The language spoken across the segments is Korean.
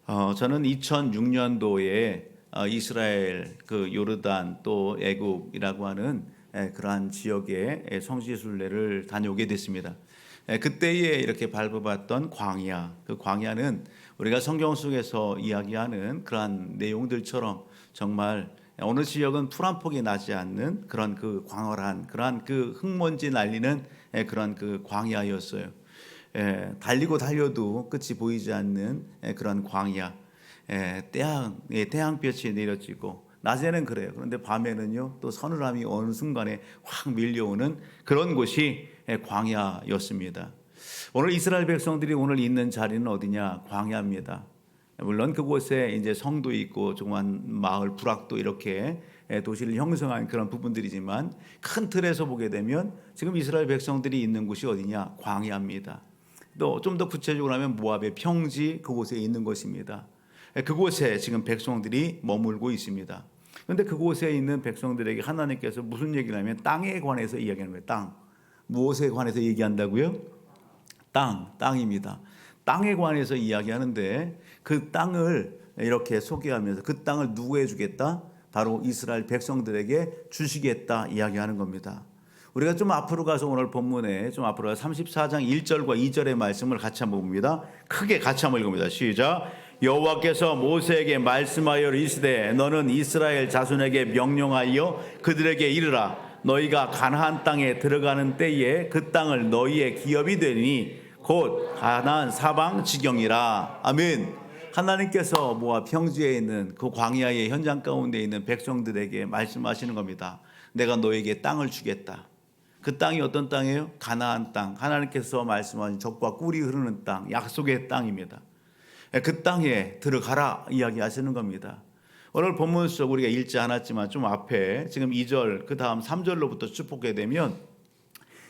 저는 2006년도에 이스라엘 그 요르단 또 애굽이라고 하는 그러한 지역에 성지순례를 다녀오게 됐습니다. 그때에 이렇게 밟아봤던 광야, 그 광야는 우리가 성경 속에서 이야기하는 그러한 내용들처럼 정말 어느 지역은 풀 한 폭이 나지 않는 그런 그 광활한 그러한 그 흙먼지 날리는 그런 그 광야였어요. 달리고 달려도 끝이 보이지 않는 그런 광야. 태양볕이 내려지고 낮에는 그래요. 그런데 밤에는요 또 서늘함이 어느 순간에 확 밀려오는 그런 곳이 광야였습니다. 오늘 이스라엘 백성들이 오늘 있는 자리는 어디냐? 광야입니다. 물론 그곳에 이제 성도 있고 조그만 마을 부락도 이렇게 도시를 형성한 그런 부분들이지만 큰 틀에서 보게 되면 지금 이스라엘 백성들이 있는 곳이 어디냐? 광야입니다. 또 좀 더 구체적으로 하면 모압의 평지 그곳에 있는 것입니다. 그곳에 지금 백성들이 머물고 있습니다. 그런데 그곳에 있는 백성들에게 하나님께서 무슨 얘기를 하면 땅에 관해서 이야기하는 거예요. 땅. 무엇에 관해서 얘기한다고요? 땅입니다. 땅에 관해서 이야기하는데 그 땅을 이렇게 소개하면서 그 땅을 누구에 주겠다? 바로 이스라엘 백성들에게 주시겠다 이야기하는 겁니다. 우리가 좀 앞으로 가서 오늘 본문에 좀 앞으로 34장 1절과 2절의 말씀을 같이 한번 봅니다. 크게 같이 한번 읽어봅니다. 시작. 여호와께서 모세에게 말씀하여 이르시되 너는 이스라엘 자손에게 명령하여 그들에게 이르라. 너희가 가나안 땅에 들어가는 때에 그 땅을 너희의 기업이 되니 곧 가나안 사방 지경이라. 아멘. 하나님께서 모압 평지에 있는 그 광야의 현장 가운데 있는 백성들에게 말씀하시는 겁니다. 내가 너에게 땅을 주겠다. 그 땅이 어떤 땅이에요? 가나안 땅. 하나님께서 말씀하신 젖과 꿀이 흐르는 땅, 약속의 땅입니다. 그 땅에 들어가라 이야기하시는 겁니다. 오늘 본문 속 우리가 읽지 않았지만 좀 앞에 지금 2절 그 다음 3절로부터 쭉 보게 되면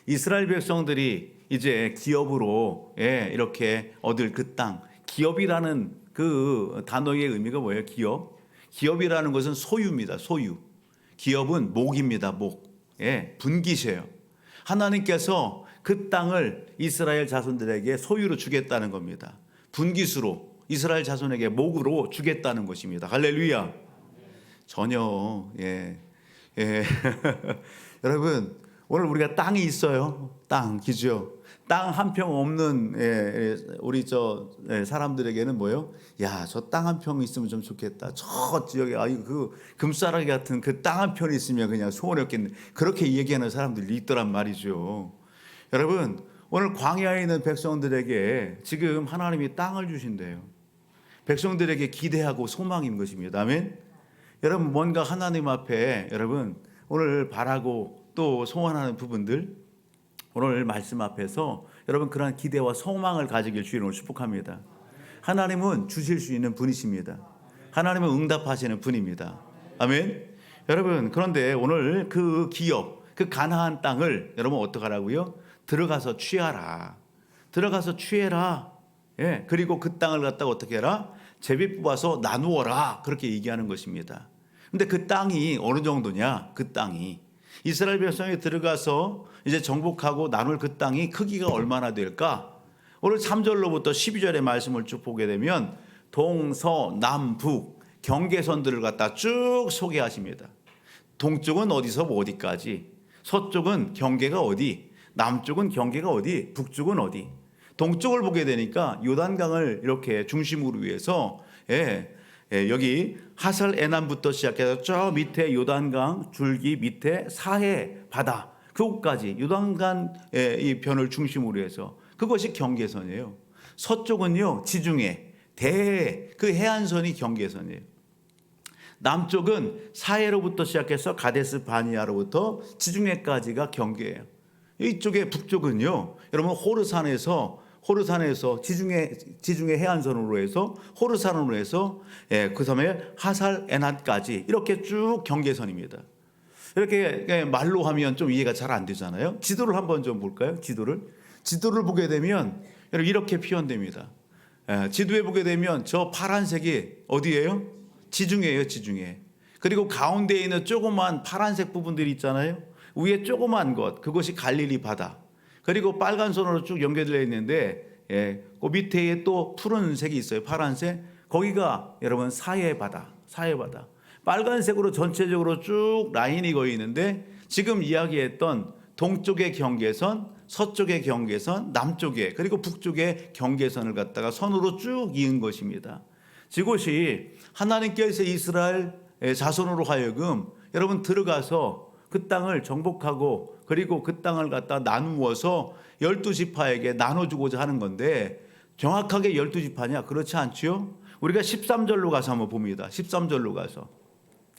이스라엘 백성들이 이제 기업으로 이렇게 얻을 그 땅, 기업이라는 그 단어의 의미가 뭐예요? 기업이라는 것은 소유입니다. 소유. 기업은 목입니다. 목. 분기세요. 하나님께서 그 땅을 이스라엘 자손들에게 소유로 주겠다는 겁니다. 분기수로 이스라엘 자손에게 목으로 주겠다는 것입니다. 할렐루야. 전혀 여러분 오늘 우리가 땅이 있어요. 땅 기죠. 땅 한 평 없는 우리 사람들에게는 뭐요? 야, 저 땅 한 평 있으면 좀 좋겠다. 저 지역에 그 금싸라기 같은 그 땅 한 평 있으면 그냥 소원이었겠네. 그렇게 얘기하는 사람들이 있더란 말이죠. 여러분 오늘 광야에 있는 백성들에게 지금 하나님이 땅을 주신대요. 백성들에게 기대하고 소망인 것입니다. 아멘. 여러분 뭔가 하나님 앞에 여러분 오늘 바라고 또 소원하는 부분들 오늘 말씀 앞에서 여러분 그러한 기대와 소망을 가지길 주님을 축복합니다. 하나님은 주실 수 있는 분이십니다. 하나님은 응답하시는 분입니다. 아멘. 여러분 그런데 오늘 그 기업 그 가나안 땅을 여러분 어떡하라고요? 들어가서 취하라. 들어가서 취해라. 그리고 그 땅을 갖다가 어떻게 해라? 제비 뽑아서 나누어라. 그렇게 얘기하는 것입니다. 근데 그 땅이 어느 정도냐? 그 땅이 이스라엘 백성이 들어가서 이제 정복하고 나눌 그 땅이 크기가 얼마나 될까? 오늘 3절로부터 12절의 말씀을 쭉 보게 되면 동서남북 경계선들을 갖다 쭉 소개하십니다. 동쪽은 어디서 어디까지, 서쪽은 경계가 어디, 남쪽은 경계가 어디, 북쪽은 어디. 동쪽을 보게 되니까 요단강을 이렇게 중심으로 해서 여기 하살 에난부터 시작해서 저 밑에 요단강 줄기 밑에 사해 바다 그곳까지 요단강 이 변을 중심으로 해서 그것이 경계선이에요. 서쪽은요 지중해 그 해안선이 경계선이에요. 남쪽은 사해로부터 시작해서 가데스 바니아로부터 지중해까지가 경계예요. 이쪽에 북쪽은요 여러분 호르산에서 지중해 해안선으로 해서 호르산으로 해서 그 다음에 하살 에낫까지 이렇게 쭉 경계선입니다. 이렇게 말로 하면 좀 이해가 잘 안 되잖아요. 지도를 한번 좀 볼까요? 지도를 보게 되면 이렇게 표현됩니다. 지도에 보게 되면 저 파란색이 어디예요? 지중해예요. 지중해. 그리고 가운데에 있는 조그만 파란색 부분들이 있잖아요. 위에 조그만 것 그것이 갈릴리 바다. 그리고 빨간 선으로 쭉 연결되어 있는데 그 밑에 또 푸른색이 있어요. 파란색. 거기가 여러분 사해바다. 빨간색으로 전체적으로 쭉 라인이 거의 있는데 지금 이야기했던 동쪽의 경계선, 서쪽의 경계선, 남쪽의 그리고 북쪽의 경계선을 갖다가 선으로 쭉 이은 것입니다. 이곳이 하나님께서 이스라엘 자손으로 하여금 여러분 들어가서 그 땅을 정복하고 그리고 그 땅을 갖다 나누어서 12지파에게 나눠주고자 하는 건데 정확하게 12지파냐? 그렇지 않지요? 우리가 13절로 가서 한번 봅니다. 13절로 가서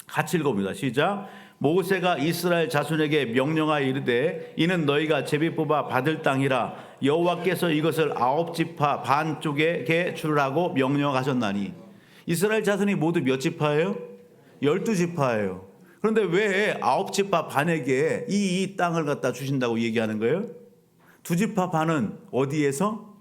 같이 읽어봅니다. 시작. 모세가 이스라엘 자손에게 명령하여 이르되 이는 너희가 제비 뽑아 받을 땅이라 여호와께서 이것을 9지파 반 쪽에게 주라고 명령하셨나니. 이스라엘 자손이 모두 몇 지파예요? 12지파예요. 그런데 왜 9지파 반에게 이 땅을 갖다 주신다고 얘기하는 거예요? 2지파 반은 어디에서?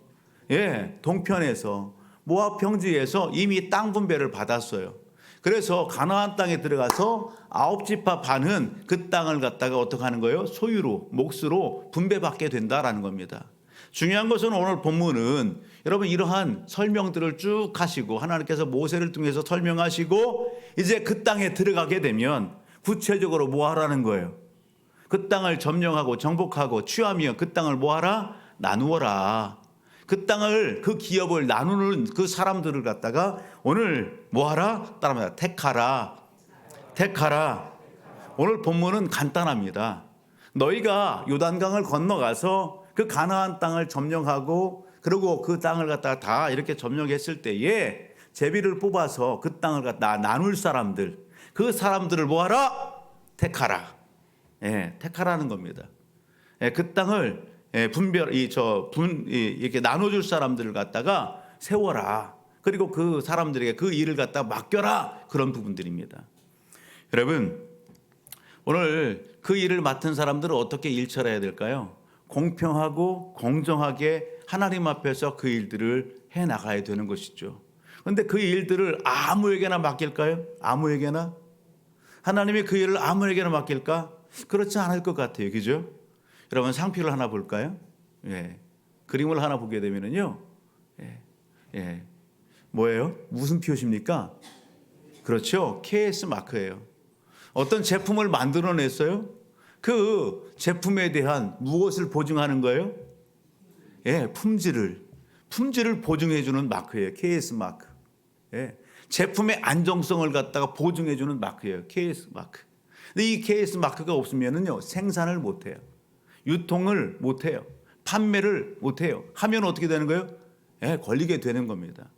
동편에서 모압 평지에서 이미 땅 분배를 받았어요. 그래서 가나안 땅에 들어가서 9지파 반은 그 땅을 갖다가 어떻게 하는 거예요? 소유로, 몫으로 분배받게 된다라는 겁니다. 중요한 것은 오늘 본문은 여러분 이러한 설명들을 쭉 하시고 하나님께서 모세를 통해서 설명하시고 이제 그 땅에 들어가게 되면 구체적으로 뭐 하라는 거예요? 그 땅을 점령하고 정복하고 취하며 그 땅을 뭐 하라? 나누어라. 그 땅을 그 기업을 나누는 그 사람들을 갖다가 오늘 뭐 하라? 따라합니다. 택하라. 오늘 본문은 간단합니다. 너희가 요단강을 건너가서 그 가나안 땅을 점령하고 그리고 그 땅을 갖다가 다 이렇게 점령했을 때에 제비를 뽑아서 그 땅을 갖다 나눌 사람들, 그 사람들을 뭐 하라? 택하라. 택하라는 겁니다. 그 땅을 이렇게 나눠줄 사람들을 갖다가 세워라. 그리고 그 사람들에게 그 일을 갖다 맡겨라. 그런 부분들입니다. 여러분, 오늘 그 일을 맡은 사람들은 어떻게 일처리해야 될까요? 공평하고 공정하게 하나님 앞에서 그 일들을 해 나가야 되는 것이죠. 그런데 그 일들을 아무에게나 맡길까요? 아무에게나? 하나님이 그 일을 아무에게나 맡길까? 그렇지 않을 것 같아요. 그죠? 여러분 상표를 하나 볼까요? 그림을 하나 보게 되면은요. 뭐예요? 무슨 표시입니까? 그렇죠. KS 마크예요. 어떤 제품을 만들어냈어요. 그 제품에 대한 무엇을 보증하는 거예요? 품질을 보증해주는 마크예요. KS 마크. 제품의 안정성을 갖다가 보증해주는 마크예요. KS 마크. 근데 이 KS 마크가 없으면은요 생산을 못해요. 유통을 못해요. 판매를 못해요. 하면 어떻게 되는 거예요? 걸리게 되는 겁니다.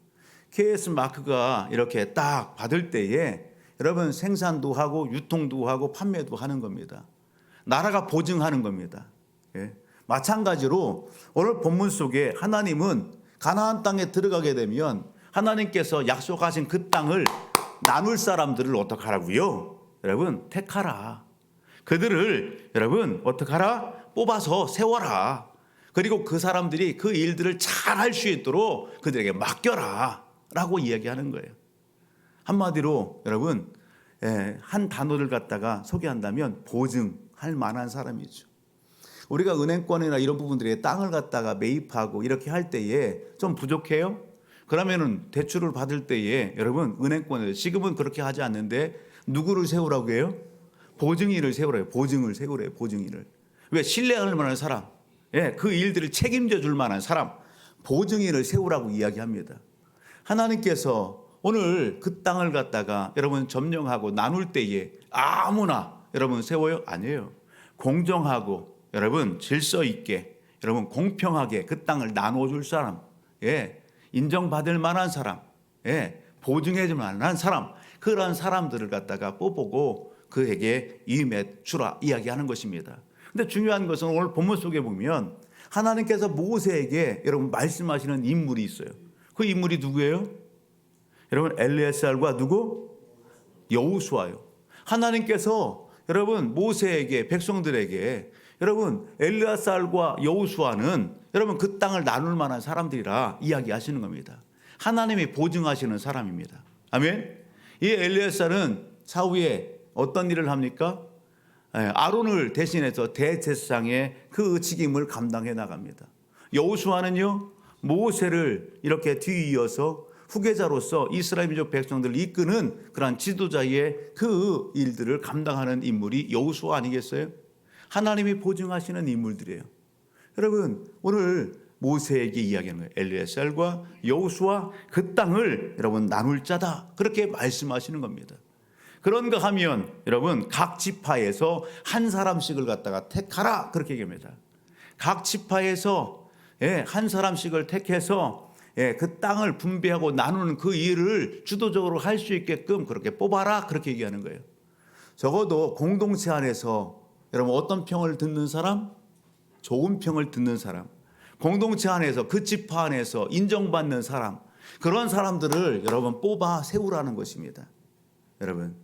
KS 마크가 이렇게 딱 받을 때에 여러분 생산도 하고 유통도 하고 판매도 하는 겁니다. 나라가 보증하는 겁니다. 마찬가지로 오늘 본문 속에 하나님은 가나안 땅에 들어가게 되면 하나님께서 약속하신 그 땅을 나눌 사람들을 어떻게 하라고요? 여러분 택하라. 그들을 여러분 어떻게 하라? 뽑아서 세워라. 그리고 그 사람들이 그 일들을 잘 할 수 있도록 그들에게 맡겨라 라고 이야기하는 거예요. 한마디로 여러분 한 단어를 갖다가 소개한다면 보증할 만한 사람이죠. 우리가 은행권이나 이런 부분들에 땅을 갖다가 매입하고 이렇게 할 때에 좀 부족해요? 그러면은 대출을 받을 때에 여러분 은행권에서 지금은 그렇게 하지 않는데 누구를 세우라고 해요? 보증인을 세우라고. 보증을 세우래요. 보증인을. 왜? 신뢰할 만한 사람, 그 일들을 책임져 줄 만한 사람, 보증인을 세우라고 이야기합니다. 하나님께서 오늘 그 땅을 갖다가 여러분 점령하고 나눌 때에 아무나 여러분 세워요? 아니에요. 공정하고 여러분 질서 있게 여러분 공평하게 그 땅을 나눠줄 사람, 인정받을 만한 사람, 보증해 줄 만한 사람, 그런 사람들을 갖다가 뽑고 그에게 임해 주라 이야기하는 것입니다. 근데 중요한 것은 오늘 본문 속에 보면 하나님께서 모세에게 여러분 말씀하시는 인물이 있어요. 그 인물이 누구예요? 여러분 엘리에셀과 누구? 여호수아요. 하나님께서 여러분 모세에게 백성들에게 여러분 엘리에셀과 여호수아는 여러분 그 땅을 나눌 만한 사람들이라 이야기하시는 겁니다. 하나님이 보증하시는 사람입니다. 아멘. 이 엘리에셀은 사후에 어떤 일을 합니까? 아론을 대신해서 대제사장의 그 직임을 감당해 나갑니다. 여호수아는요 모세를 이렇게 뒤이어서 후계자로서 이스라엘 민족 백성들을 이끄는 그러한 지도자의 그 일들을 감당하는 인물이 여호수아 아니겠어요? 하나님이 보증하시는 인물들이에요. 여러분, 오늘 모세에게 이야기하는 거예요. 엘리에셀과 여호수아 그 땅을 여러분 나눌 자다, 그렇게 말씀하시는 겁니다. 그런가 하면 여러분 각 지파에서 한 사람씩을 갖다가 택하라, 그렇게 얘기합니다. 각 지파에서 한 사람씩을 택해서 그 땅을 분배하고 나누는 그 일을 주도적으로 할 수 있게끔 그렇게 뽑아라, 그렇게 얘기하는 거예요. 적어도 공동체 안에서 여러분 어떤 평을 듣는 사람? 좋은 평을 듣는 사람, 공동체 안에서 그 지파 안에서 인정받는 사람, 그런 사람들을 여러분 뽑아 세우라는 것입니다. 여러분,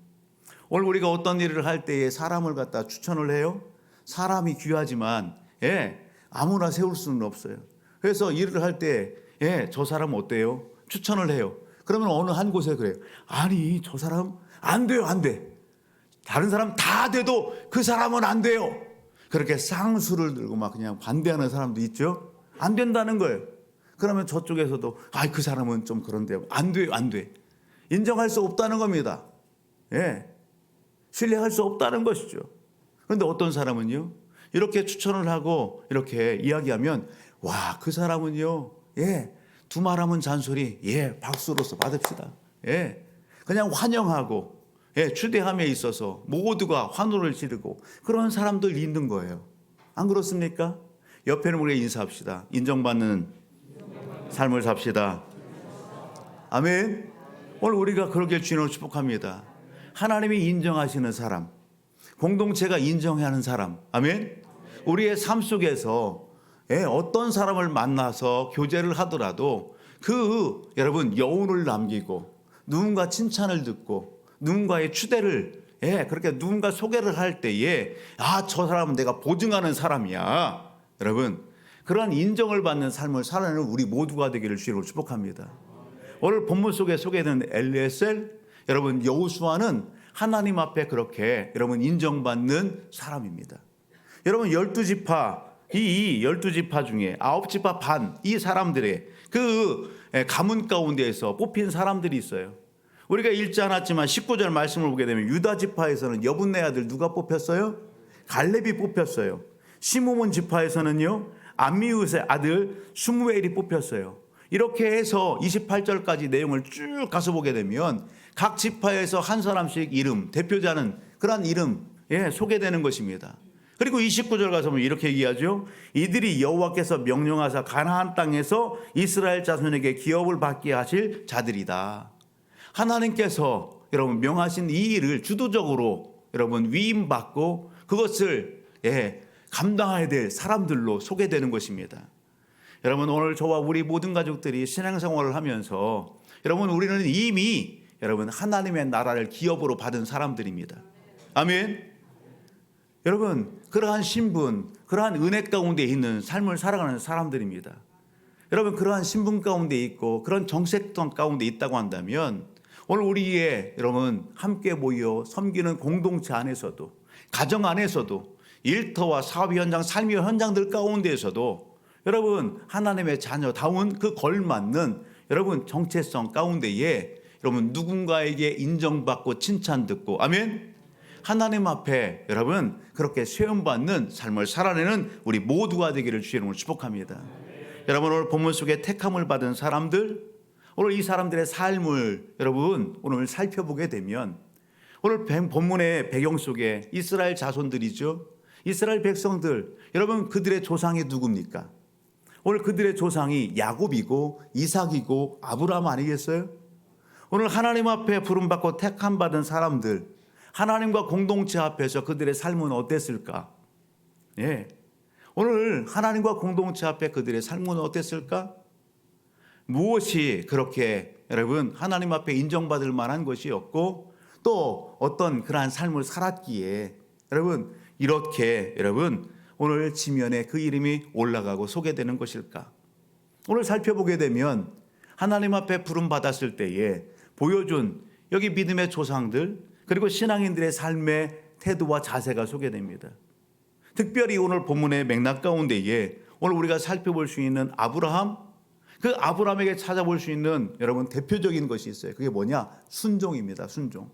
오늘 우리가 어떤 일을 할 때에 사람을 갖다 추천을 해요? 사람이 귀하지만 아무나 세울 수는 없어요. 그래서 일을 할 때 저 사람 어때요? 추천을 해요. 그러면 어느 한 곳에 그래요. 아니, 저 사람 안 돼요, 안 돼. 다른 사람 다 돼도 그 사람은 안 돼요. 그렇게 쌍수를 들고 막 그냥 반대하는 사람도 있죠. 안 된다는 거예요. 그러면 저쪽에서도 그 사람은 좀 그런데요. 안 돼요, 안 돼. 인정할 수 없다는 겁니다. 신뢰할 수 없다는 것이죠. 그런데 어떤 사람은요, 이렇게 추천을 하고 이렇게 이야기하면 와, 그 사람은요, 두 말하면 잔소리, 박수로서 받읍시다. 그냥 환영하고 추대함에 있어서 모두가 환호를 지르고 그런 사람들 있는 거예요. 안 그렇습니까? 옆에는 우리가 인사합시다. 인정받는 삶을 삽시다. 아멘. 오늘 우리가 그러길 주님으로 축복합니다. 하나님이 인정하시는 사람, 공동체가 인정하는 사람, 아멘. 우리의 삶 속에서 어떤 사람을 만나서 교제를 하더라도 여러분 여운을 남기고 누군가 칭찬을 듣고 누군가의 추대를 그렇게 누군가 소개를 할 때에 저 사람은 내가 보증하는 사람이야. 여러분, 그러한 인정을 받는 삶을 살아내는 우리 모두가 되기를 주님으로 축복합니다. 오늘 본문 속에 소개되는 엘리에셀, 여러분 여호수아는 하나님 앞에 그렇게 여러분 인정받는 사람입니다. 여러분 12지파, 이 12지파 중에 9지파 반, 이 사람들의 그 가문 가운데에서 뽑힌 사람들이 있어요. 우리가 읽지 않았지만 19절 말씀을 보게 되면 유다 지파에서는 여분네 아들 누가 뽑혔어요? 갈렙이 뽑혔어요. 시므온 지파에서는요, 암미우스의 아들 스무엘이 뽑혔어요. 이렇게 해서 28절까지 내용을 쭉 가서 보게 되면 각 지파에서 한 사람씩 이름, 대표자는 그런 이름 소개되는 것입니다. 그리고 29절 가서 보면 이렇게 얘기하죠. 이들이 여호와께서 명령하사 가나안 땅에서 이스라엘 자손에게 기업을 받게 하실 자들이다. 하나님께서 여러분 명하신 이 일을 주도적으로 여러분 위임받고 그것을 감당해야 될 사람들로 소개되는 것입니다. 여러분, 오늘 저와 우리 모든 가족들이 신앙생활을 하면서 여러분 우리는 이미 여러분 하나님의 나라를 기업으로 받은 사람들입니다. 아멘. 여러분, 그러한 신분, 그러한 은혜 가운데 있는 삶을 살아가는 사람들입니다. 여러분, 그러한 신분 가운데 있고 그런 정체성 가운데 있다고 한다면 오늘 우리의 여러분 함께 모여 섬기는 공동체 안에서도, 가정 안에서도, 일터와 사업 현장, 삶의 현장들 가운데에서도 여러분 하나님의 자녀다운 그 걸맞는 여러분 정체성 가운데에 여러분 누군가에게 인정받고 칭찬 듣고, 아멘, 하나님 앞에 여러분 그렇게 세움받는 삶을 살아내는 우리 모두가 되기를 주의 이름으로 축복합니다. 여러분, 오늘 본문 속에 택함을 받은 사람들, 오늘 이 사람들의 삶을 여러분 오늘 살펴보게 되면 오늘 본문의 배경 속에 이스라엘 자손들이죠. 이스라엘 백성들, 여러분 그들의 조상이 누굽니까? 오늘 그들의 조상이 야곱이고 이삭이고 아브라함 아니겠어요? 오늘 하나님 앞에 부름받고 택함 받은 사람들, 하나님과 공동체 앞에서 그들의 삶은 어땠을까? 오늘 하나님과 공동체 앞에 그들의 삶은 어땠을까? 무엇이 그렇게 여러분 하나님 앞에 인정받을 만한 것이었고 또 어떤 그러한 삶을 살았기에 여러분 이렇게 여러분 오늘 지면에 그 이름이 올라가고 소개되는 것일까? 오늘 살펴보게 되면 하나님 앞에 부름 받았을 때에 보여준 여기 믿음의 조상들 그리고 신앙인들의 삶의 태도와 자세가 소개됩니다. 특별히 오늘 본문의 맥락 가운데에 오늘 우리가 살펴볼 수 있는 아브라함, 그 아브라함에게 찾아볼 수 있는 여러분 대표적인 것이 있어요. 그게 뭐냐? 순종입니다. 순종.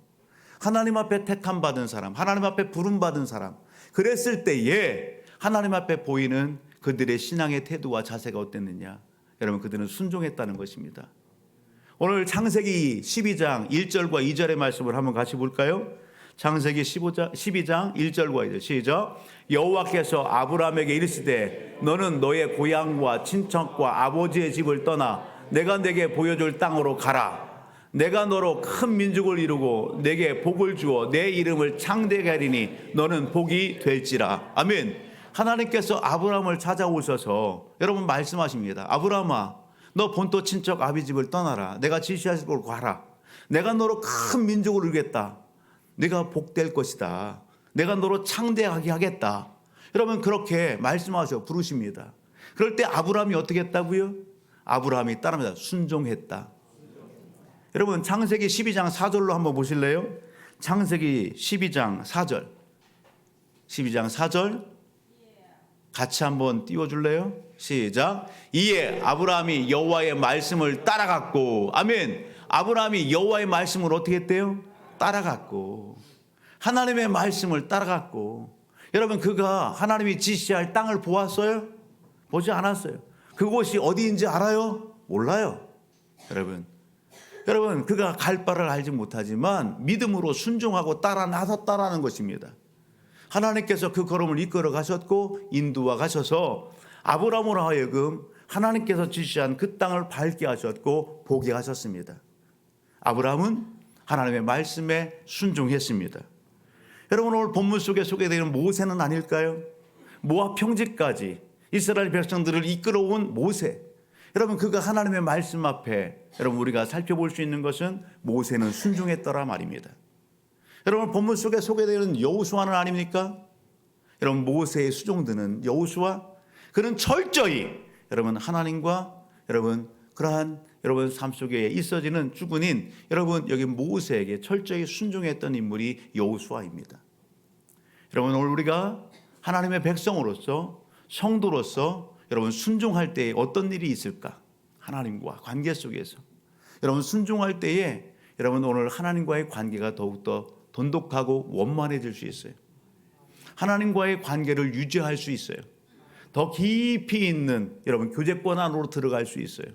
하나님 앞에 택함 받은 사람, 하나님 앞에 부름 받은 사람. 그랬을 때에 하나님 앞에 보이는 그들의 신앙의 태도와 자세가 어땠느냐? 여러분 그들은 순종했다는 것입니다. 오늘 창세기 12장 1절과 2절의 말씀을 한번 같이 볼까요? 창세기 12장 1절과 2절 시작. 여호와께서 아브라함에게 이르시되 너는 너의 고향과 친척과 아버지의 집을 떠나 내가 내게 보여줄 땅으로 가라. 내가 너로 큰 민족을 이루고 내게 복을 주어 내 이름을 창대하게 하리니 너는 복이 될지라. 아멘. 하나님께서 아브라함을 찾아오셔서 여러분 말씀하십니다. 아브라함아, 너 본토 친척 아비 집을 떠나라. 내가 지시하실 곳으로 가라. 내가 너로 큰 민족을 이루겠다. 네가 복될 것이다. 내가 너로 창대하게 하겠다. 여러분 그렇게 말씀하셔 부르십니다. 그럴 때 아브라함이 어떻게 했다고요? 아브라함이 따릅니다. 순종했다. 여러분 창세기 12장 4절로 한번 보실래요? 창세기 12장 4절 12장 4절 같이 한번 띄워줄래요? 시작. 이에 아브라함이 여호와의 말씀을 따라갔고, 아멘. 아브라함이 여호와의 말씀을 어떻게 했대요? 따라갔고, 하나님의 말씀을 따라갔고. 여러분 그가 하나님이 지시할 땅을 보았어요? 보지 않았어요. 그곳이 어디인지 알아요? 몰라요. 여러분 그가 갈 바를 알지 못하지만 믿음으로 순종하고 따라 나섰다라는 것입니다. 하나님께서 그 걸음을 이끌어 가셨고 인도와 가셔서 아브라함으로 하여금 하나님께서 지시한 그 땅을 밟게 하셨고 보게 하셨습니다. 아브라함은 하나님의 말씀에 순종했습니다. 여러분 오늘 본문 속에 소개되는 모세는 아닐까요? 모압 평지까지 이스라엘 백성들을 이끌어온 모세. 여러분 그가 하나님의 말씀 앞에 여러분 우리가 살펴볼 수 있는 것은 모세는 순종했더라 말입니다. 여러분 본문 속에 소개되는 여호수아는 아닙니까? 여러분 모세의 수종드는 여호수아, 그는 철저히 여러분 하나님과 여러분 그러한 여러분 삶 속에 있어지는 주군인 여러분 여기 모세에게 철저히 순종했던 인물이 여호수아입니다. 여러분 오늘 우리가 하나님의 백성으로서 성도로서 여러분 순종할 때에 어떤 일이 있을까? 하나님과 관계 속에서 여러분 순종할 때에 여러분 오늘 하나님과의 관계가 더욱더 돈독하고 원만해질 수 있어요. 하나님과의 관계를 유지할 수 있어요. 더 깊이 있는 여러분 교제권 안으로 들어갈 수 있어요.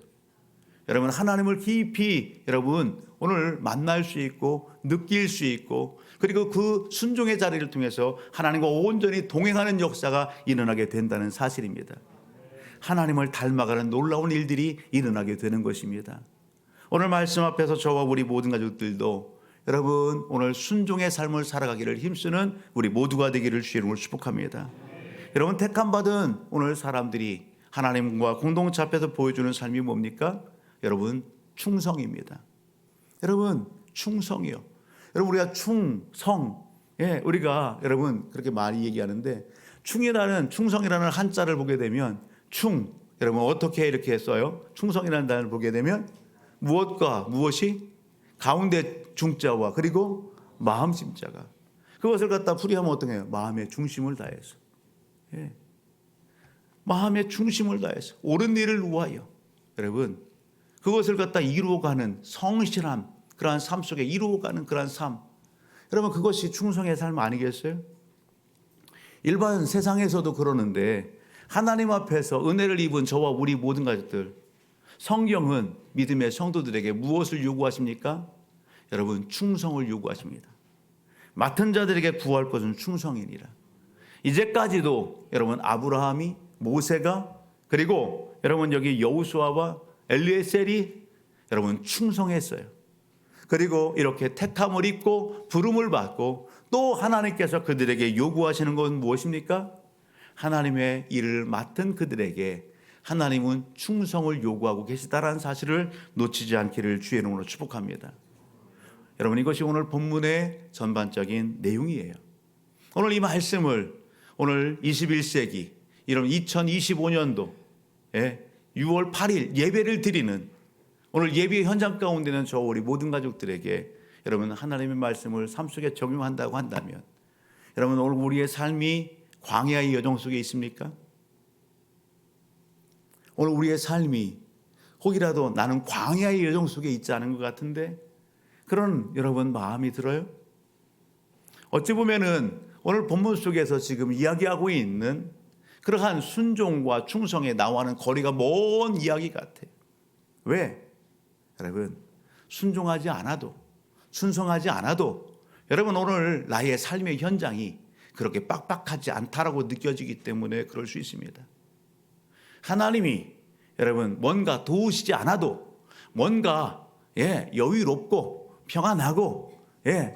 여러분 하나님을 깊이 여러분 오늘 만날 수 있고 느낄 수 있고 그리고 그 순종의 자리를 통해서 하나님과 온전히 동행하는 역사가 일어나게 된다는 사실입니다. 하나님을 닮아가는 놀라운 일들이 일어나게 되는 것입니다. 오늘 말씀 앞에서 저와 우리 모든 가족들도 여러분 오늘 순종의 삶을 살아가기를 힘쓰는 우리 모두가 되기를 주의 이름으로 축복합니다. 여러분 택함받은 오늘 사람들이 하나님과 공동체 앞에서 보여주는 삶이 뭡니까? 여러분 충성입니다. 여러분 충성이요. 여러분 우리가 충성, 우리가 여러분 그렇게 많이 얘기하는데 충성이라는 한자를 보게 되면 여러분 어떻게 이렇게 써요? 충성이라는 단어를 보게 되면 무엇과 무엇이 가운데 중자와 그리고 마음 심자가 그것을 갖다 풀이하면 어떠해요? 마음의 중심을 다해서 마음의 중심을 다해서 옳은 일을 위하여 여러분 그것을 갖다 이루어가는 성실함, 그러한 삶 속에 이루어가는 그러한 삶, 여러분 그것이 충성의 삶 아니겠어요? 일반 세상에서도 그러는데 하나님 앞에서 은혜를 입은 저와 우리 모든 가족들, 성경은 믿음의 성도들에게 무엇을 요구하십니까? 여러분 충성을 요구하십니다. 맡은 자들에게 구할 것은 충성이니라. 이제까지도 여러분 아브라함이, 모세가, 그리고 여러분 여기 여호수아와 엘리에셀이 여러분 충성했어요. 그리고 이렇게 택함을 입고 부름을 받고 또 하나님께서 그들에게 요구하시는 건 무엇입니까? 하나님의 일을 맡은 그들에게 하나님은 충성을 요구하고 계시다라는 사실을 놓치지 않기를 주의 이름으로 축복합니다. 여러분 이것이 오늘 본문의 전반적인 내용이에요. 오늘 이 말씀을 오늘 21세기 이런 2025년도 6월 8일 예배를 드리는 오늘 예배 현장 가운데는 저 우리 모든 가족들에게 여러분 하나님의 말씀을 삶 속에 적용한다고 한다면 여러분 오늘 우리의 삶이 광야의 여정 속에 있습니까? 오늘 우리의 삶이 혹이라도 나는 광야의 여정 속에 있지 않은 것 같은데 그런 여러분 마음이 들어요? 어찌 보면은 오늘 본문 속에서 지금 이야기하고 있는 그러한 순종과 충성에 나와는 거리가 먼 이야기 같아요. 왜? 여러분 순종하지 않아도 순성하지 않아도 여러분 오늘 나의 삶의 현장이 그렇게 빡빡하지 않다라고 느껴지기 때문에 그럴 수 있습니다. 하나님이 여러분 뭔가 도우시지 않아도 뭔가 여유롭고 평안하고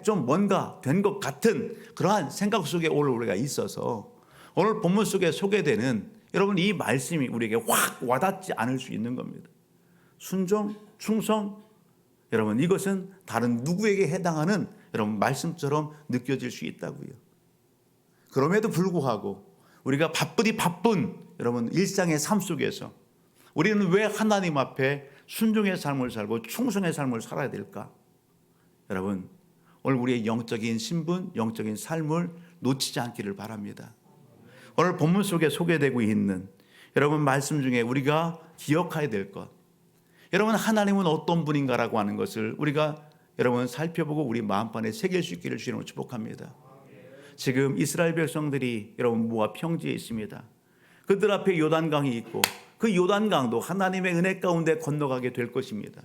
좀 뭔가 된 것 같은 그러한 생각 속에 오늘 우리가 있어서 오늘 본문 속에 소개되는 여러분 이 말씀이 우리에게 확 와닿지 않을 수 있는 겁니다. 순종, 충성, 여러분 이것은 다른 누구에게 해당하는 여러분 말씀처럼 느껴질 수 있다고요. 그럼에도 불구하고 우리가 바쁜 여러분 일상의 삶 속에서 우리는 왜 하나님 앞에 순종의 삶을 살고 충성의 삶을 살아야 될까? 여러분 오늘 우리의 영적인 신분, 영적인 삶을 놓치지 않기를 바랍니다. 오늘 본문 속에 소개되고 있는 여러분 말씀 중에 우리가 기억해야 될 것, 여러분 하나님은 어떤 분인가라고 하는 것을 우리가 여러분 살펴보고 우리 마음판에 새길 수 있기를 주님으로 축복합니다. 지금 이스라엘 백성들이 여러분 모압 평지에 있습니다. 그들 앞에 요단강이 있고 그 요단강도 하나님의 은혜 가운데 건너가게 될 것입니다.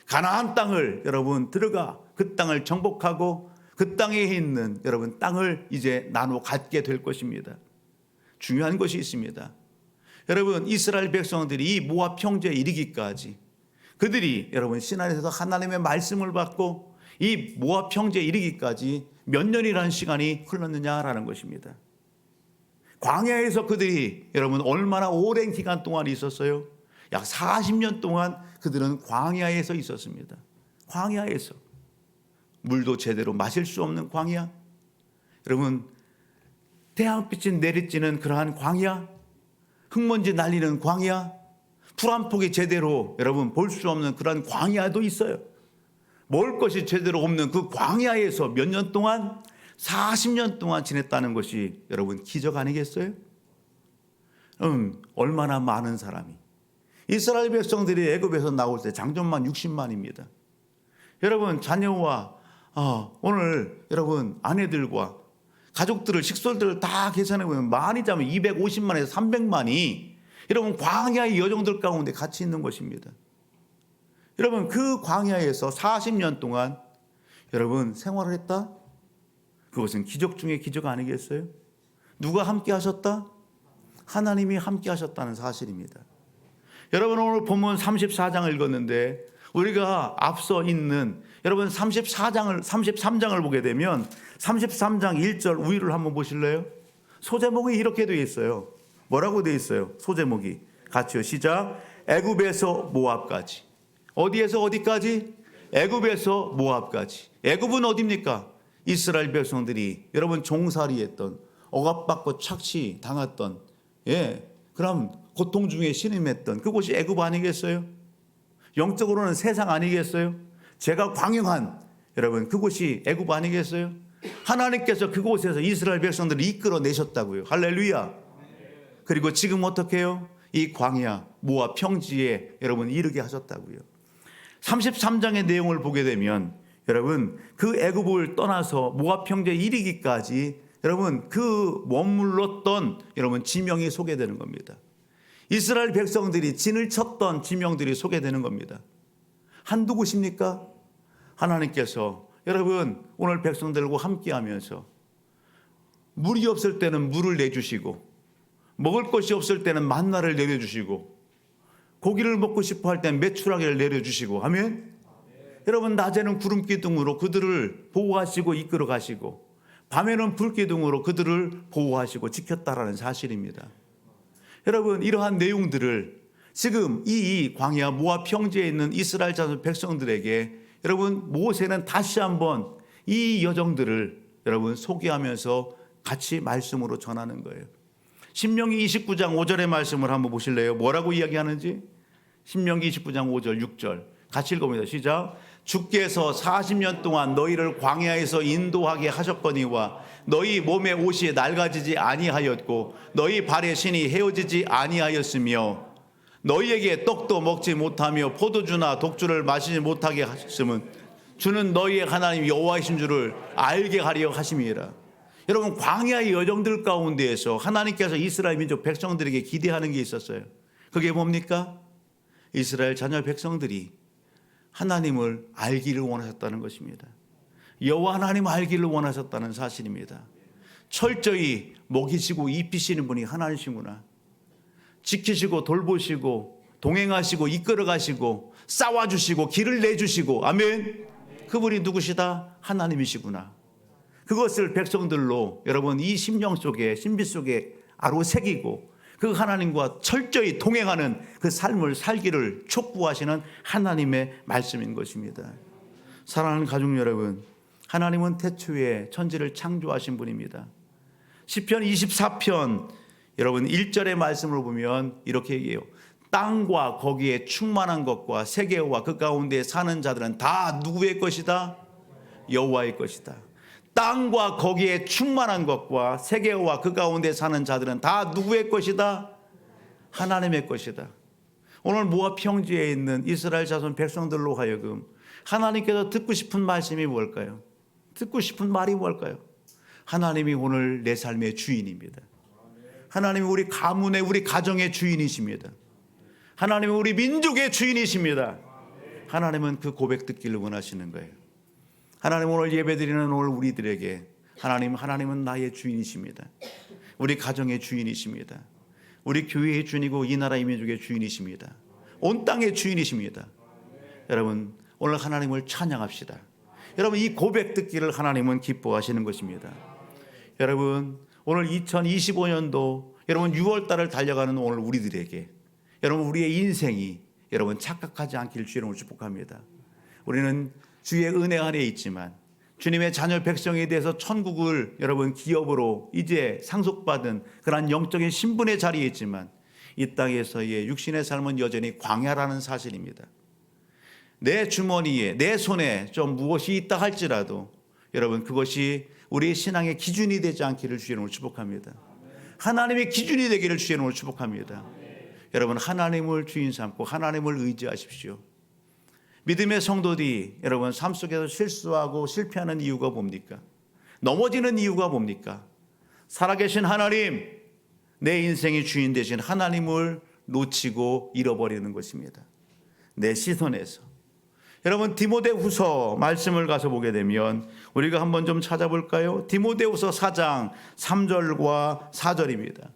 가나안 땅을 여러분 들어가 그 땅을 정복하고 그 땅에 있는 여러분 땅을 이제 나누어 갖게 될 것입니다. 중요한 것이 있습니다. 여러분 이스라엘 백성들이 이 모압 평지에 이르기까지 그들이 여러분 시나이에서 하나님의 말씀을 받고 이 모압 평지에 이르기까지 몇 년이라는 시간이 흘렀느냐라는 것입니다. 광야에서 그들이 여러분 얼마나 오랜 기간 동안 있었어요? 약 40년 동안 그들은 광야에서 있었습니다. 광야에서 물도 제대로 마실 수 없는 광야, 여러분 태양빛이 내리쬐는 그러한 광야, 흙먼지 날리는 광야, 풀 한 폭이 제대로 여러분 볼 수 없는 그런 광야도 있어요. 먹을 것이 제대로 없는 그 광야에서 몇 년 동안 40년 동안 지냈다는 것이 여러분 기적 아니겠어요? 얼마나 많은 사람이 이스라엘 백성들이 애굽에서 나올 때 장정만 60만입니다. 여러분 자녀와 오늘 여러분 아내들과 가족들을 식솔들을 다 계산해 보면 많이 잡으면 250만에서 300만이 여러분 광야의 여정들 가운데 같이 있는 것입니다. 여러분 그 광야에서 40년 동안 여러분 생활을 했다? 그것은 기적 중에 기적 아니겠어요? 누가 함께 하셨다? 하나님이 함께 하셨다는 사실입니다. 여러분 오늘 본문 34장을 읽었는데 우리가 앞서 있는 여러분 33장을 보게 되면 33장 1절 우위를 한번 보실래요? 소제목이 이렇게 되어 있어요. 뭐라고 되어 있어요? 소제목이 같이요. 시작. 애굽에서 모압까지. 어디에서 어디까지? 애굽에서 모압까지. 애굽은 어디입니까? 이스라엘 백성들이 여러분 종살이했던 억압받고 착취 당했던 그럼 고통 중에 신음했던 그곳이 애굽 아니겠어요? 영적으로는 세상 아니겠어요? 제가 광영한 여러분 그곳이 애굽 아니겠어요? 하나님께서 그곳에서 이스라엘 백성들을 이끌어내셨다고요. 할렐루야. 그리고 지금 어떻게 해요? 이 광야 모압 평지에 여러분 이르게 하셨다고요. 33장의 내용을 보게 되면 여러분 그 애굽을 떠나서 모압 평지에 이르기까지 여러분 그 머물렀던 여러분 지명이 소개되는 겁니다. 이스라엘 백성들이 진을 쳤던 지명들이 소개되는 겁니다. 한두 곳입니까? 하나님께서 여러분 오늘 백성들과 함께하면서 물이 없을 때는 물을 내주시고 먹을 것이 없을 때는 만나를 내려주시고 고기를 먹고 싶어 할 때는 메추라기를 내려주시고 아멘. 여러분 낮에는 구름 기둥으로 그들을 보호하시고 이끌어 가시고 밤에는 불 기둥으로 그들을 보호하시고 지켰다라는 사실입니다. 여러분 이러한 내용들을 지금 이 광야 모압 평지에 있는 이스라엘 자손 백성들에게 여러분 모세는 다시 한번 이 여정들을 여러분 소개하면서 같이 말씀으로 전하는 거예요. 신명기 29장 5절의 말씀을 한번 보실래요? 뭐라고 이야기하는지? 신명기 29장 5절 6절 같이 읽어봅니다. 시작. 주께서 40년 동안 너희를 광야에서 인도하게 하셨거니와 너희 몸의 옷이 낡아지지 아니하였고 너희 발의 신이 헤어지지 아니하였으며 너희에게 떡도 먹지 못하며 포도주나 독주를 마시지 못하게 하셨음은 주는 너희의 하나님 여호와이신 줄을 알게 하려 하심이라. 여러분, 광야의 여정들 가운데에서 하나님께서 이스라엘 민족 백성들에게 기대하는 게 있었어요. 그게 뭡니까? 이스라엘 자녀 백성들이 하나님을 알기를 원하셨다는 것입니다. 여호와 하나님 알기를 원하셨다는 사실입니다. 철저히 먹이시고 입히시는 분이 하나님이시구나. 지키시고 돌보시고 동행하시고 이끌어가시고 싸워주시고 길을 내주시고, 아멘. 그분이 누구시다? 하나님이시구나. 그것을 백성들로 여러분 이 심령 속에, 신비 속에 아로새기고 그 하나님과 철저히 동행하는 그 삶을 살기를 촉구하시는 하나님의 말씀인 것입니다. 사랑하는 가족 여러분, 하나님은 태초에 천지를 창조하신 분입니다. 시편 24편 여러분 1절의 말씀을 보면 이렇게 얘기해요. 땅과 거기에 충만한 것과 세계와 그 가운데 사는 자들은 다 누구의 것이다? 여호와의 것이다. 땅과 거기에 충만한 것과 세계와 그 가운데 사는 자들은 다 누구의 것이다? 하나님의 것이다. 오늘 모압 평지에 있는 이스라엘 자손 백성들로 하여금 하나님께서 듣고 싶은 말씀이 뭘까요? 듣고 싶은 말이 뭘까요? 하나님이 오늘 내 삶의 주인입니다. 하나님이 우리 가문의, 우리 가정의 주인이십니다. 하나님은 우리 민족의 주인이십니다. 하나님은 그 고백 듣기를 원하시는 거예요. 하나님, 오늘 예배드리는 오늘 우리들에게 하나님은 나의 주인이십니다. 우리 가정의 주인이십니다. 우리 교회의 주인이고 이 나라의 민족의 주인이십니다. 온 땅의 주인이십니다. 여러분, 오늘 하나님을 찬양합시다. 여러분, 이 고백 듣기를 하나님은 기뻐하시는 것입니다. 여러분, 오늘 2025년도 여러분 6월 달을 달려가는 오늘 우리들에게 여러분 우리의 인생이 여러분 착각하지 않기를 주님으로 축복합니다. 우리는 주의 은혜 안에 있지만 주님의 자녀 백성에 대해서 천국을 여러분 기업으로 이제 상속받은 그러한 영적인 신분의 자리에 있지만 이 땅에서의 육신의 삶은 여전히 광야라는 사실입니다. 내 주머니에, 내 손에 좀 무엇이 있다 할지라도 여러분 그것이 우리의 신앙의 기준이 되지 않기를 주님으로 축복합니다. 하나님의 기준이 되기를 주님으로 축복합니다. 여러분, 하나님을 주인 삼고 하나님을 의지하십시오. 믿음의 성도들이 여러분 삶 속에서 실수하고 실패하는 이유가 뭡니까? 넘어지는 이유가 뭡니까? 살아계신 하나님, 내 인생의 주인 되신 하나님을 놓치고 잃어버리는 것입니다. 내 시선에서. 여러분, 디모데후서 말씀을 가서 보게 되면 우리가 한번 좀 찾아볼까요? 디모데후서 4장 3절과 4절입니다.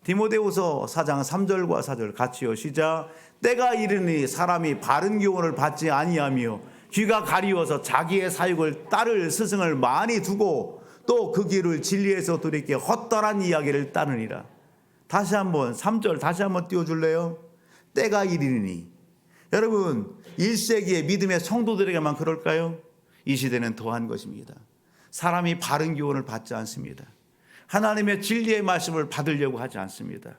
디모데후서 4장 3절과 4절 같이요. 시작. 때가 이르니 사람이 바른 교훈을 받지 아니하며 귀가 가리워서 자기의 사육을 따를 스승을 많이 두고 또 그 길을 진리에서 돌이켜 헛다란 이야기를 따르니라. 다시 한번 3절 다시 한번 띄워줄래요? 때가 이르니. 여러분, 1세기의 믿음의 성도들에게만 그럴까요? 이 시대는 더한 것입니다. 사람이 바른 교훈을 받지 않습니다. 하나님의 진리의 말씀을 받으려고 하지 않습니다.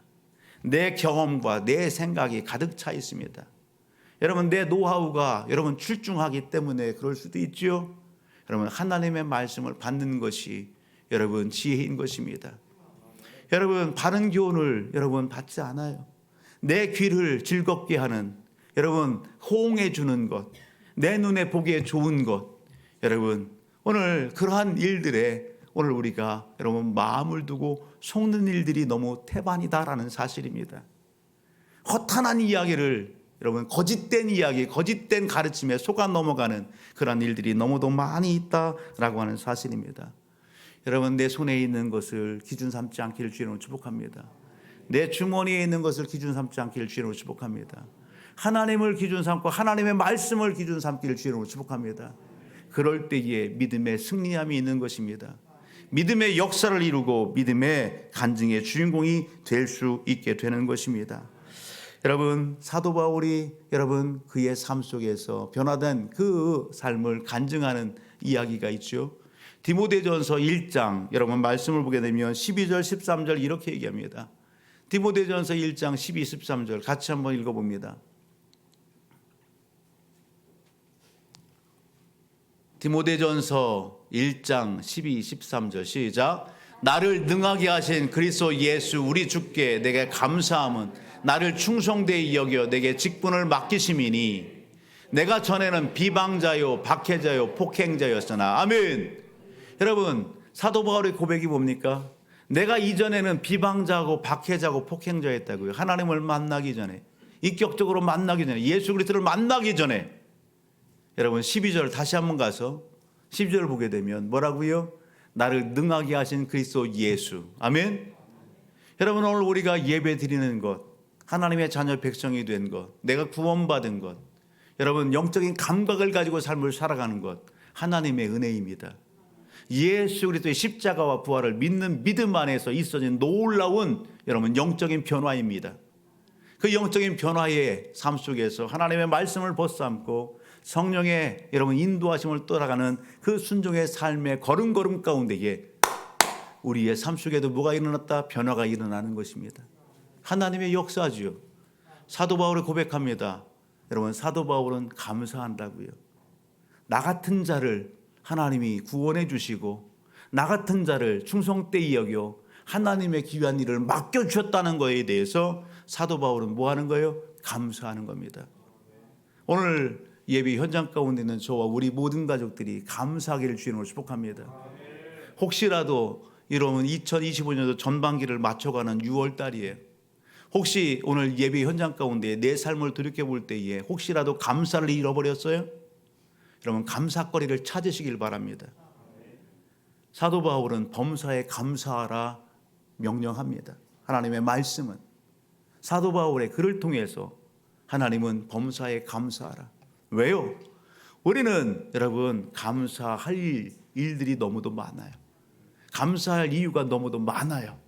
내 경험과 내 생각이 가득 차 있습니다. 여러분, 내 노하우가 여러분 출중하기 때문에 그럴 수도 있죠. 여러분, 하나님의 말씀을 받는 것이 여러분 지혜인 것입니다. 여러분, 바른 교훈을 여러분 받지 않아요. 내 귀를 즐겁게 하는 여러분 호응해 주는 것, 내 눈에 보기에 좋은 것, 여러분 오늘 그러한 일들에 오늘 우리가 여러분 마음을 두고 속는 일들이 너무 태반이다라는 사실입니다. 허탄한 이야기를 여러분 거짓된 이야기, 거짓된 가르침에 속아 넘어가는 그런 일들이 너무도 많이 있다라고 하는 사실입니다. 여러분, 내 손에 있는 것을 기준 삼지 않기를 주님으로 축복합니다. 내 주머니에 있는 것을 기준 삼지 않기를 주님으로 축복합니다. 하나님을 기준 삼고 하나님의 말씀을 기준 삼기를 주님으로 축복합니다. 그럴 때에 믿음의 승리함이 있는 것입니다. 믿음의 역사를 이루고 믿음의 간증의 주인공이 될 수 있게 되는 것입니다. 여러분, 사도 바울이 여러분 그의 삶 속에서 변화된 그 삶을 간증하는 이야기가 있죠. 디모데전서 1장 여러분 말씀을 보게 되면 12절 13절 이렇게 얘기합니다. 디모데전서 1장 12, 13절 같이 한번 읽어봅니다. 디모데전서 1장 12, 13절 시작. 나를 능하게 하신 그리스도 예수 우리 주께 내게 감사함은 나를 충성되이 여겨 내게 직분을 맡기심이니 내가 전에는 비방자요 박해자요 폭행자였으나 아멘. 여러분 사도 바울의 고백이 뭡니까? 내가 이전에는 비방자고 박해자고 폭행자였다고요. 하나님을 만나기 전에, 인격적으로 만나기 전에, 예수 그리스도를 만나기 전에. 여러분 12절 다시 한번 가서 12절을 보게 되면 뭐라고요? 나를 능하게 하신 그리스도 예수. 아멘. 여러분 오늘 우리가 예배 드리는 것, 하나님의 자녀 백성이 된 것, 내가 구원받은 것, 여러분 영적인 감각을 가지고 삶을 살아가는 것, 하나님의 은혜입니다. 예수 그리스도의 십자가와 부활을 믿는 믿음 안에서 있어진 놀라운 여러분 영적인 변화입니다. 그 영적인 변화의 삶 속에서 하나님의 말씀을 벗삼고 성령의 여러분 인도하심을 따라가는 그 순종의 삶의 걸음걸음 가운데에 우리의 삶 속에도 뭐가 일어났다? 변화가 일어나는 것입니다. 하나님의 역사지요. 사도 바울이 고백합니다. 여러분 사도 바울은 감사한다고요. 나 같은 자를 하나님이 구원해 주시고 나 같은 자를 충성되이 여겨 하나님의 귀한 일을 맡겨주셨다는 것에 대해서 사도 바울은 뭐 하는 거예요? 감사하는 겁니다. 오늘 예배 현장 가운데 있는 저와 우리 모든 가족들이 감사하기를 주님으로 축복합니다. 혹시라도 이런 2025년도 전반기를 맞춰가는 6월 달이에요. 혹시 오늘 예배 현장 가운데 내 삶을 돌이켜볼 때에 혹시라도 감사를 잃어버렸어요? 여러분 감사거리를 찾으시길 바랍니다. 사도 바울은 범사에 감사하라 명령합니다. 하나님의 말씀은 사도 바울의 글을 통해서 하나님은 범사에 감사하라. 왜요? 우리는 여러분 감사할 일들이 너무도 많아요. 감사할 이유가 너무도 많아요.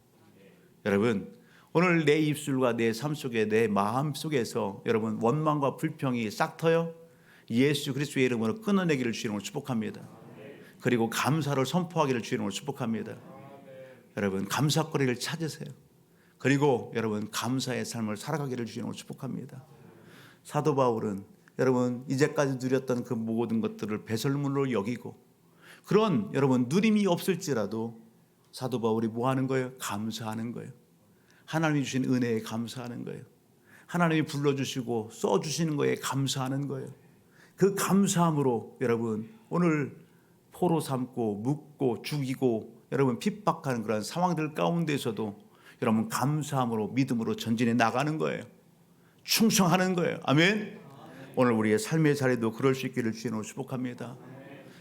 여러분 오늘 내 입술과 내 삶 속에 내 마음 속에서 여러분 원망과 불평이 싹 터요. 예수 그리스도의 이름으로 끊어내기를 주님으로 축복합니다. 그리고 감사를 선포하기를 주님으로 축복합니다. 여러분 감사거리를 찾으세요. 그리고 여러분 감사의 삶을 살아가기를 주님으로 축복합니다. 사도 바울은 여러분 이제까지 누렸던 그 모든 것들을 배설물로 여기고 그런 여러분 누림이 없을지라도 사도 바울이 뭐 하는 거예요? 감사하는 거예요. 하나님이 주신 은혜에 감사하는 거예요. 하나님이 불러주시고 써주시는 거에 감사하는 거예요. 그 감사함으로 여러분 오늘 포로 삼고 묻고 죽이고 여러분 핍박하는 그런 상황들 가운데서도 여러분 감사함으로 믿음으로 전진해 나가는 거예요. 충성하는 거예요. 아멘. 오늘 우리의 삶의 자리도 그럴 수 있기를 주님으로 축복합니다.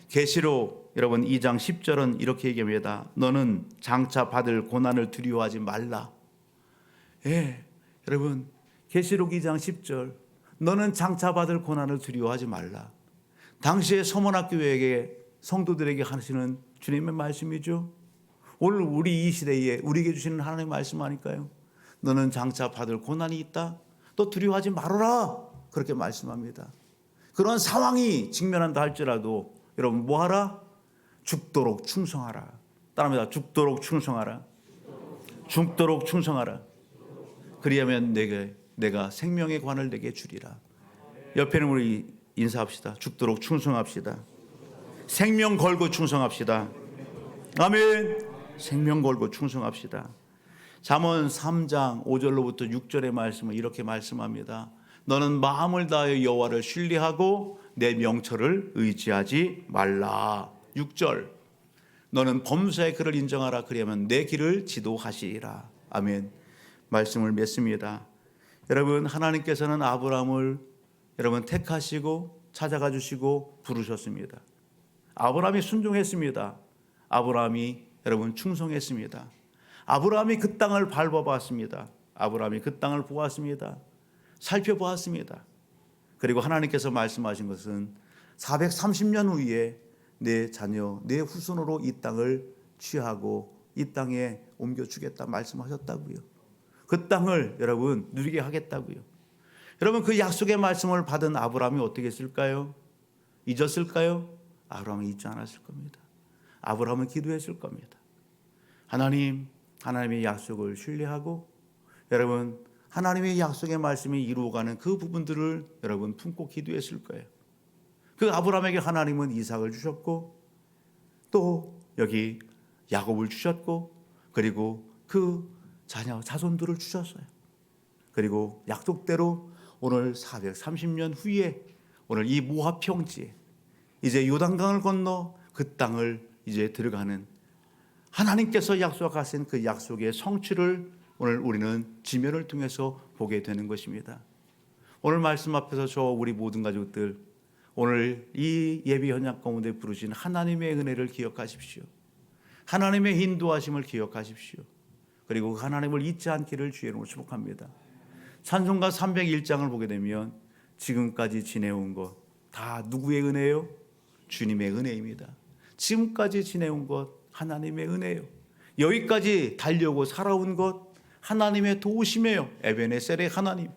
계시록 여러분 2장 10절은 이렇게 얘기합니다. 너는 장차 받을 고난을 두려워하지 말라. 예, 여러분 계시록 2장 10절 너는 장차 받을 고난을 두려워하지 말라. 당시의 서문학교에게 성도들에게 하시는 주님의 말씀이죠. 오늘 우리 이 시대에 우리에게 주시는 하나님의 말씀 아닐까요? 너는 장차 받을 고난이 있다. 또 두려워하지 말아라. 그렇게 말씀합니다. 그런 상황이 직면한다 할지라도 여러분 뭐하라? 죽도록 충성하라. 따라합니다. 죽도록 충성하라. 죽도록 충성하라. 그리하면 내가 생명의 관을 내게 주리라. 옆에는 우리 인사합시다. 죽도록 충성합시다. 생명 걸고 충성합시다. 아멘. 생명 걸고 충성합시다. 잠언 3장 5절로부터 6절의 말씀을 이렇게 말씀합니다. 너는 마음을 다하여 여호와를 신뢰하고 내 명철을 의지하지 말라. 6절 너는 범사의 그를 인정하라. 그리하면 내 길을 지도하시리라. 아멘. 말씀을 맺습니다. 여러분 하나님께서는 아브라함을 여러분 택하시고 찾아가 주시고 부르셨습니다. 아브라함이 순종했습니다. 아브라함이 여러분 충성했습니다. 아브라함이 그 땅을 밟아봤습니다. 아브라함이 그 땅을 보았습니다. 살펴보았습니다. 그리고 하나님께서 말씀하신 것은 430년 후에 내 자녀, 내 후손으로 이 땅을 취하고 이 땅에 옮겨주겠다 말씀하셨다고요. 그 땅을 여러분 누리게 하겠다고요. 여러분 그 약속의 말씀을 받은 아브라함이 어떻게 했을까요? 잊었을까요? 아브라함은 잊지 않았을 겁니다. 아브라함은 기도했을 겁니다. 하나님의 약속을 신뢰하고 여러분 하나님의 약속의 말씀이 이루어가는 그 부분들을 여러분 품고 기도했을 거예요. 그 아브라함에게 하나님은 이삭을 주셨고 또 여기 야곱을 주셨고 그리고 그 자손들을 주셨어요. 그리고 약속대로 오늘 430년 후에 오늘 이 모압 평지에 이제 요단강을 건너 그 땅을 이제 들어가는 하나님께서 약속하신 그 약속의 성취를 오늘 우리는 지면을 통해서 보게 되는 것입니다. 오늘 말씀 앞에서 저 우리 모든 가족들 오늘 이 예배 현장 가운데 부르신 하나님의 은혜를 기억하십시오. 하나님의 인도하심을 기억하십시오. 그리고 하나님을 잊지 않기를 주의 이름으로 축복합니다. 찬송가 301장을 보게 되면 지금까지 지내온 것 다 누구의 은혜요? 주님의 은혜입니다. 지금까지 지내온 것 하나님의 은혜요. 여기까지 달려오고 살아온 것 하나님의 도우심이에요. 에베네셀의 하나님.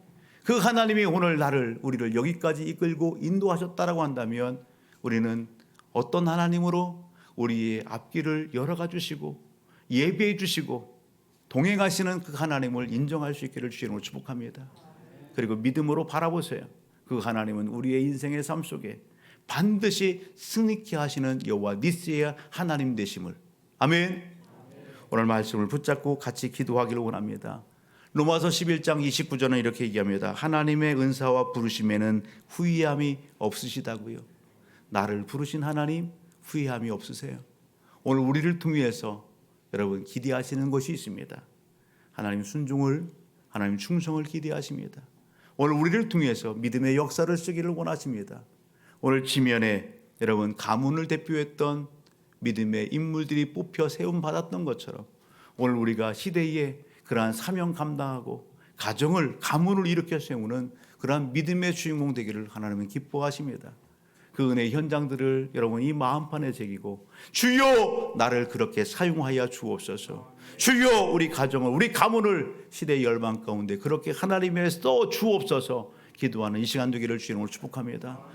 그 하나님이 오늘 우리를 여기까지 이끌고 인도하셨다라고 한다면 우리는 어떤 하나님으로 우리의 앞길을 열어가 주시고 예비해 주시고 동행하시는 그 하나님을 인정할 수 있기를 주님으로 축복합니다. 그리고 믿음으로 바라보세요. 그 하나님은 우리의 인생의 삶 속에 반드시 승리케 하시는 여호와 니스의 하나님 되심을. 아멘. 오늘 말씀을 붙잡고 같이 기도하기를 원합니다. 로마서 11장 29절은 이렇게 얘기합니다. 하나님의 은사와 부르심에는 후회함이 없으시다고요. 나를 부르신 하나님 후회함이 없으세요. 오늘 우리를 통해서 여러분 기대하시는 것이 있습니다. 하나님 순종을, 하나님 충성을 기대하십니다. 오늘 우리를 통해서 믿음의 역사를 쓰기를 원하십니다. 오늘 지면에 여러분 가문을 대표했던 믿음의 인물들이 뽑혀 세움 받았던 것처럼 오늘 우리가 시대에 그러한 사명 감당하고 가문을 일으켜 세우는 그러한 믿음의 주인공 되기를 하나님은 기뻐하십니다. 그 은혜의 현장들을 여러분 이 마음판에 새기고 주여 나를 그렇게 사용하여 주옵소서. 주여 우리 가정을 우리 가문을 시대의 열망 가운데 그렇게 하나님의 써 주옵소서 기도하는 이 시간 되기를 주님으로 축복합니다.